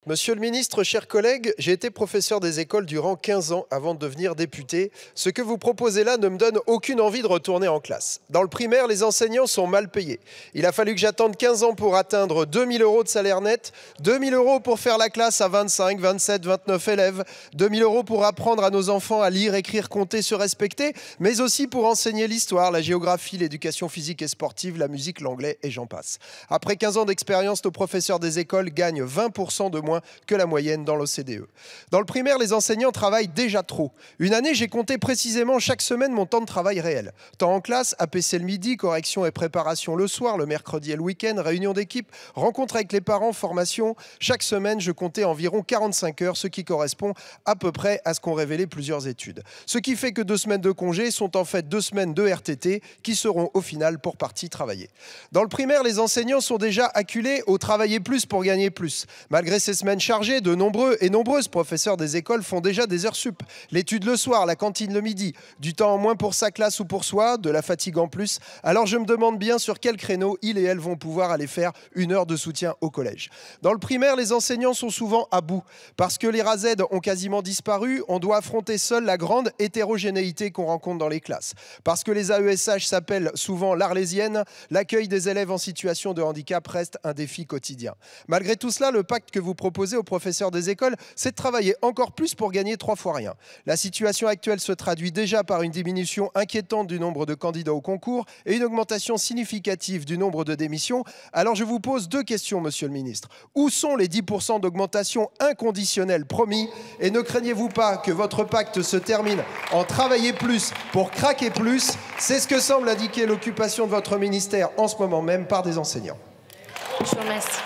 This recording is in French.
Monsieur le ministre, chers collègues, j'ai été professeur des écoles durant 15 ans avant de devenir député. Ce que vous proposez là ne me donne aucune envie de retourner en classe. Dans le primaire, les enseignants sont mal payés. Il a fallu que j'attende 15 ans pour atteindre 2 000 € de salaire net, 2 000 € pour faire la classe à 25, 27, 29 élèves, 2 000 € pour apprendre à nos enfants à lire, écrire, compter, se respecter, mais aussi pour enseigner l'histoire, la géographie, l'éducation physique et sportive, la musique, l'anglais et j'en passe. Après 15 ans d'expérience, nos professeurs des écoles gagnent 20% de moins que la moyenne dans l'OCDE. Dans le primaire, les enseignants travaillent déjà trop. Une année, j'ai compté précisément chaque semaine mon temps de travail réel. Temps en classe, APC le midi, correction et préparation le soir, le mercredi et le week-end, réunion d'équipe, rencontre avec les parents, formation. Chaque semaine, je comptais environ 45 heures, ce qui correspond à peu près à ce qu'ont révélé plusieurs études. Ce qui fait que 2 semaines de congé sont en fait 2 semaines de RTT qui seront au final pour partie travaillées. Dans le primaire, les enseignants sont déjà acculés au travailler plus pour gagner plus. Malgré ces semaines chargées, de nombreux et nombreuses professeurs des écoles font déjà des heures sup. L'étude le soir, la cantine le midi, du temps en moins pour sa classe ou pour soi, de la fatigue en plus. Alors je me demande bien sur quel créneau ils et elles vont pouvoir aller faire une heure de soutien au collège. Dans le primaire, les enseignants sont souvent à bout. Parce que les RASED ont quasiment disparu, on doit affronter seul la grande hétérogénéité qu'on rencontre dans les classes. Parce que les AESH s'appellent souvent l'Arlésienne, l'accueil des élèves en situation de handicap reste un défi quotidien. Malgré tout cela, le pacte que vous proposez aux professeurs des écoles, c'est de travailler encore plus pour gagner 3 fois rien. La situation actuelle se traduit déjà par une diminution inquiétante du nombre de candidats au concours et une augmentation significative du nombre de démissions. Alors je vous pose 2 questions, monsieur le ministre. Où sont les 10% d'augmentation inconditionnelle promis? Et ne craignez-vous pas que votre pacte se termine en travailler plus pour craquer plus? C'est ce que semble indiquer l'occupation de votre ministère en ce moment même par des enseignants. Je vous remercie.